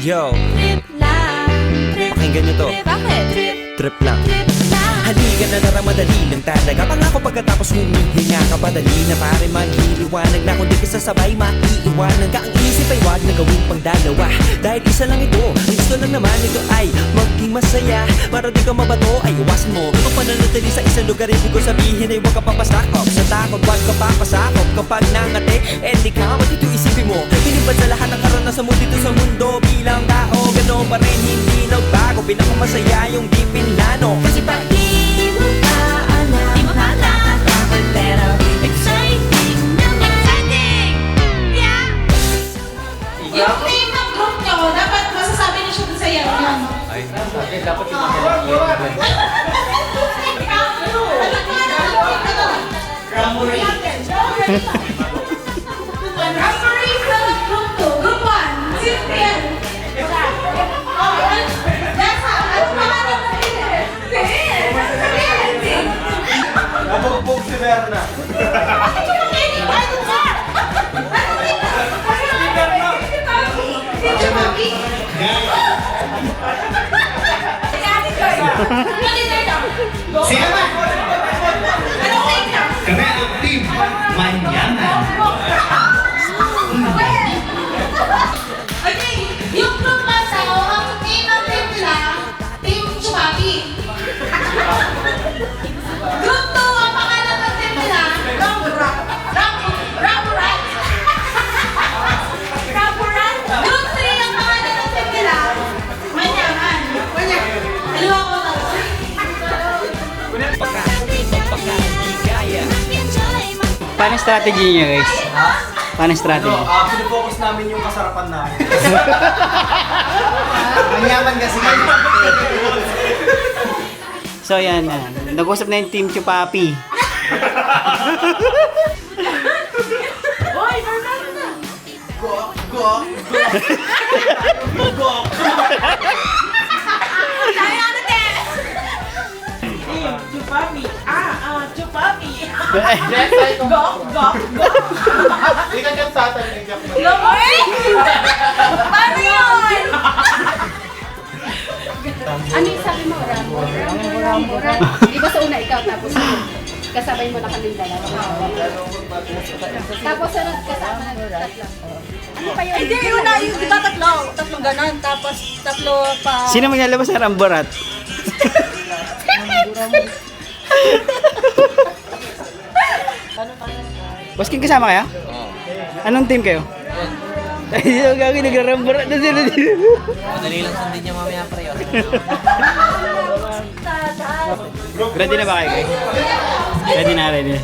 Yo, Trip lang, trip, pakinggan nyo to. bakit? Trip, Trip lang. trip lang. Halika na tara, madali lang talaga. Pangako pagkatapos humihinga ka pa, dali na pare maghiliwanag na. Kung di ka sasabay, maiiwanan ka. Ang isip ay wag na gawin pang dalawa, dahil isa lang ito. Ang gusto lang naman ito ay maging masaya. Para di ka mabato ay iwasan mo kung pananatili sa isang lugar. Ibig ko sabihin ay huwag ka papasakop sa takot, wag ka papasakop. Kapag nangate, di ka matito isipin mo. Pinibad sa lahat ng karanasan mo dito sa mundo. Bilang tao, gano'n pa rin hindi nagbago. Pinakamasaya yung di pinlano. Kasi pag Di mo pa alam, nakakatakot pero exciting naman. Exciting! Yeah! Yung name ng group nyo, dapat masasabi niyo siya dun sa iyo. Ay, dapat yung mga Referee sa group 2. Group 1. Sino yan? That's how. Ano pangalan mo yun? Nabugbog si Berna. Sino ba? Kami ang team Manyaman. Okay, yung group na tao, ang name ng team nila, Team Chupapi. Group 2, ang pangalan ng team nila, Ramburat. Ramburat. Ramburat. Group 3, ang pangalan ng team nila, Manyaman. Manyaman. Dalawa ko na. pagkakagigaya. Paano strategy niyo guys? Paano strategy? Pinufocus namin yung kasarapan namin. Manyaman kasi kayo. So yan, nag-usap na yung Team Chupapi. Hoy, Fernando na. Tayo ano, te? Chupapi. Chupapi. Gok, gok, gok. Hindi ka kansatan ng iyak mo. Loboy! Paano yun? Ano yung sabi mo? Ramburat. Di ba sa una ikaw, tapos kasabay mo na kami dalawa. Tapos sunod kasama na tatlo. Ano pa yun? Hindi, una yung diba tatlong ganon, tapos tatlo pa. Sino maglalabas ng Ramborat? Basking kasama kaya? Oo. Anong team kayo? Ay, yung gagawin nagra-Ramborat na sila dito. Madali lang sundin niya mamaya pre. Ready na ba kayo guys? Ready na, ready.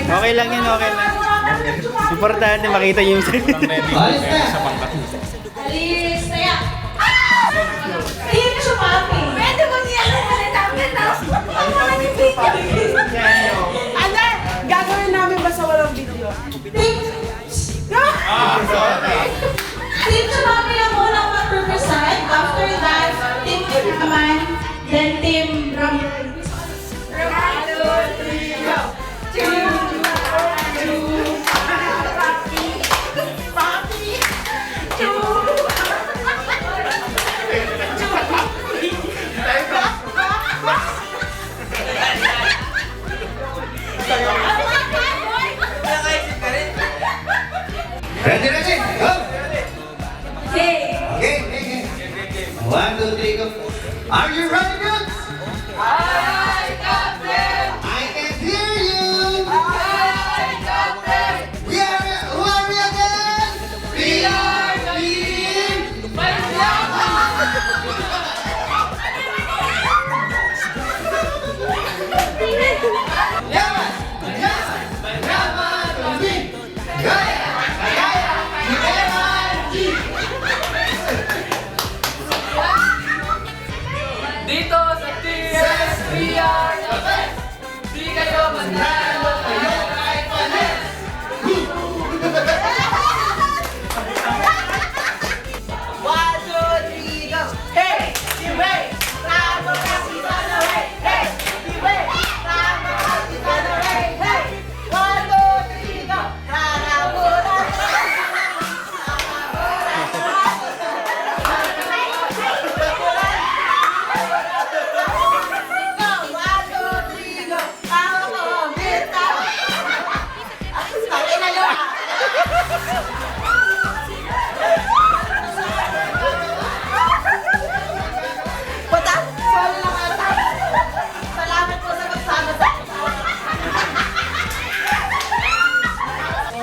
Okay lang yun, okay lang. Importante makita niyo yung Alis, kaya. Team Chupapi. Pwede mo niya lang namin tapos wala yung video. Ano? Gagawin namin ba sa walang video? Team Chupapi ang unang mag-represent. After that, Team naman, then Team Ramburat. 1, 2, 3, go! Ready, ready, go! Okay. Okay. 1, 2, 3, go. Are you ready, guys? I can hear you. We are, who are we again? We are Team Manyaman. Manyaman, team. Gaya, gaya, Manyaman, team. Dito sa TSPI!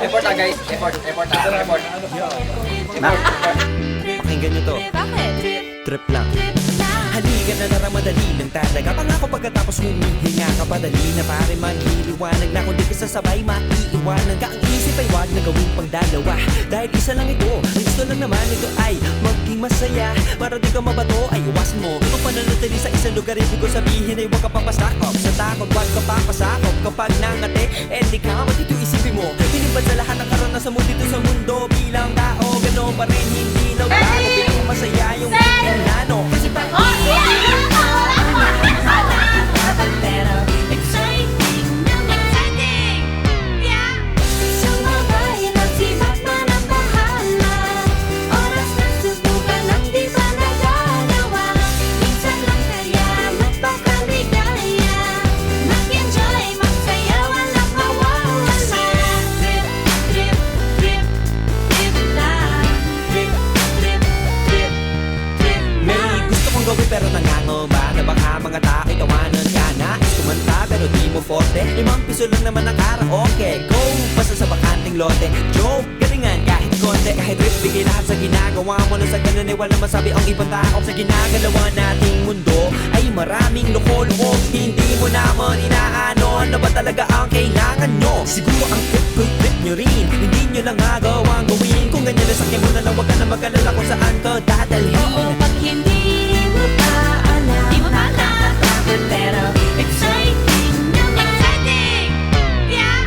Effort guys. Effort. Pakinggan nyo to. Bakit? Trip lang. Halika na lang madali lang talaga. Pangako pagkatapos humihinga ka padali na pare maghiliwanag na kung di ka sasabay maiiwanan ka. Ang isip ay wag na gawin pang dalawa dahil isa lang ito. Ang gusto lang naman ito ay maging masaya. Para di ka mabato ay iwasan mo kung pananatili sa isang lugar. Ibig ko sabihin ay huwag ka papasakop sa takot, wag ka papasakop. Kapag nangate, di ka matito isipin mo. Hinibad sa lahat ng karanasan mo dito sa mundo. Bilang tao, ganoon pa rin hindi na bago. Bilang masaya yung nano. Kasi Pero exciting naman. Exciting! Yeah! Sumabay na si Batman ang bahala. Oras na subukan ang di pa nagagawa. Minsan lang kaya magpakaligaya. Mag-enjoy, magsaya, walang mawawala. Trip, trip, trip, trip lang. Trip, trip, trip, trip may lang. gusto kong gawin pero nangangamba na baka mga tao'y tawanan ka na. Kumanta pero di mo forte. 5 piso lang naman ang karaoke. Go! Basta sa bakanting lote. Joke! Galingan kahit konti. Kahit rip, bigay lahat sa ginagawa mo. Na sa ganun ay walang masabi ang ibang tao. Sa ginagalawa nating mundo ay maraming loko-loko. Hindi mo naman inaano. Ano ba talaga ang kailangan nyo? Siguro ang trip ko'y trip nyo rin. Hindi nyo lang agawang gawin. Kung ganyan na sakyan mo na lang, wag ka na mag-alala kung saan ka dadalhin. Oo, pag hindi mo pa alam, di mo pa natatakot, pero exciting naman. Exciting! Yeah!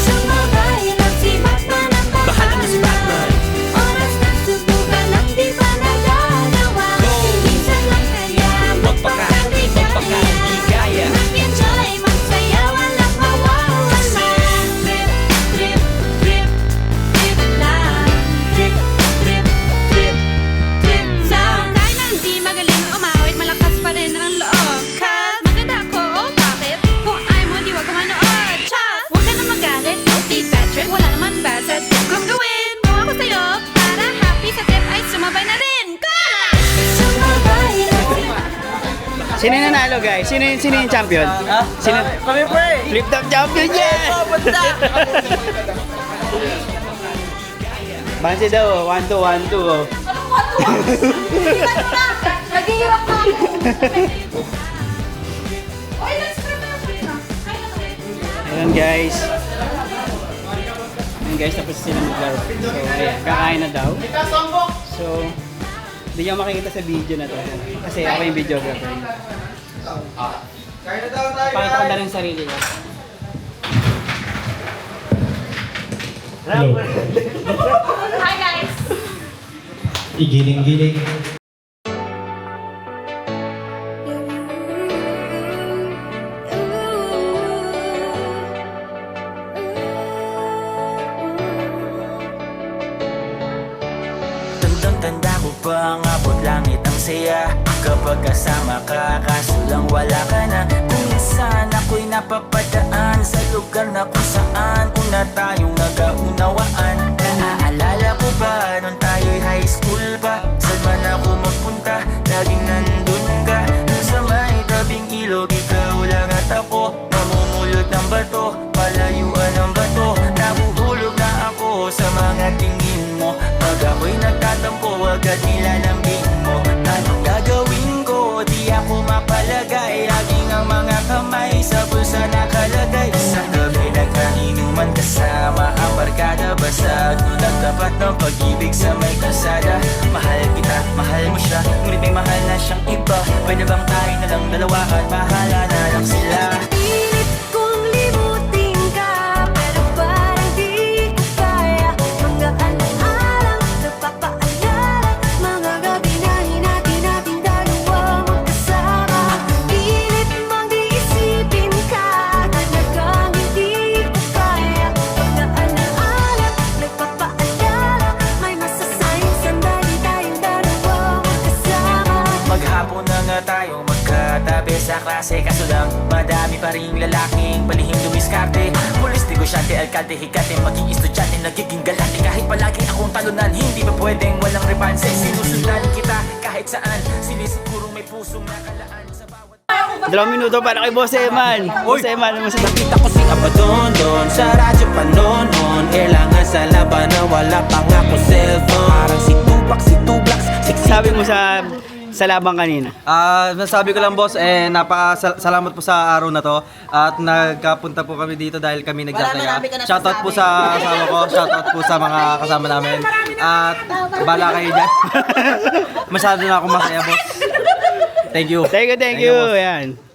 Sumabay lang si Batman ang Bahala na si Batman. Oras na subukan ang di pa nagagawa. Go! Minsan lang kaya magpakaligaya. Mag-enjoy, magsaya, walang mawawala. Trip, trip, trip, trip lang. Trip, trip, trip, trip lang. Kahit na hindi magaling umawit, malakas pa rin ang loob. Cause maganda ako, oh bakit? Kung ayaw mo, di wag ka manood. Chas! Huwag ka na magalit, don't be bad trip. Wala naman bad sa trip kong gawin. Kung ako sa'yo, para happy sa trip ay sumabay na rin. Go! Sumabay na rin. Sino yung nanalo guys? Sino yung champion? Sino? Kami pre. Flip top champion yes! Bansi daw, 1-2, 1-2 oh. Naghihirap na ako. Oy, let's try na na. Kaya na kami. Ayan guys. Ayan guys, tapos sila maglaro. So ayan, kakain na daw. So, hindi nyo makikita sa video na to. Kasi ako yung videographer. Kaya na daw tayo. Pakita ko na rin sarili ko. Hi guys. Igiling-giling. Tandang-tanda ko pa ang abot langit ang saya kapag kasama ka, kaso lang wala ka na. Kung minsan ako'y napapadaan sa lugar na kung saan una tayong nagaunawaan. Naaalala ko ba nung tayo'y high school pa? Saan man ako magpunta, laging nandun ka. Nung sa may tabing ilog, ikaw lang at ako namumulot ng bato, palayuan ng bato. Nahuhulog na ako sa mga tingin mo. Pag ako'y nagtatampo, agad nilalambing mo. Anong gagawin ko? Di ako mapalagay. Laging ang mga kamay sa bulsa nakalagay. Sa gabi nagkainuman kasama ang barkada. Basag, nagtapat ng pag-ibig sa may kalsada. Mahal kita, mahal mo siya, ngunit may mahal na siyang iba. Pwede bang tayo na lang dalawa at bahala na lang sila? Pilit kong limutin ka, pero parang di ko kaya. Mga alang-alang, nagpapaalala, mga gabi na hinati nating dalawa magkasama. Pilit mang iisipin ka, talagang hindi ko kaya. Mga alang-alang, nagpapaalala, may masasayang sandali tayong dalawa magkasama. Maghapon na nga tayo magkatabi sa klase, kaso lang madami pa ring lalaking palihim dumiskarte. Pulis, negosyante, alkalde, higate, maging estudyante, nagiging galante. Kahit palagi akong talunan, hindi ba pwedeng walang repanse? Sinusundan kita kahit saan, sinisigurong may pusong nakalaan sa bawat... 2 minuto para kay Boss Eman. Boss Eman, ano masasabi? Nakita ko si Abadon doon sa radyo pa noon. Kailangan sa laban na wala pang ako cellphone. Parang si Tupac, Sabi mo sa laban kanina. Nasabi ko lang boss, napasalamat po sa araw na to at nagkapunta po kami dito dahil kami nagtataya. Shoutout po sa asawa ko, shoutout po sa mga kasama namin at bala kayo dyan. Masyado na ako masaya boss. Thank you. Thank you. boss. Ayan.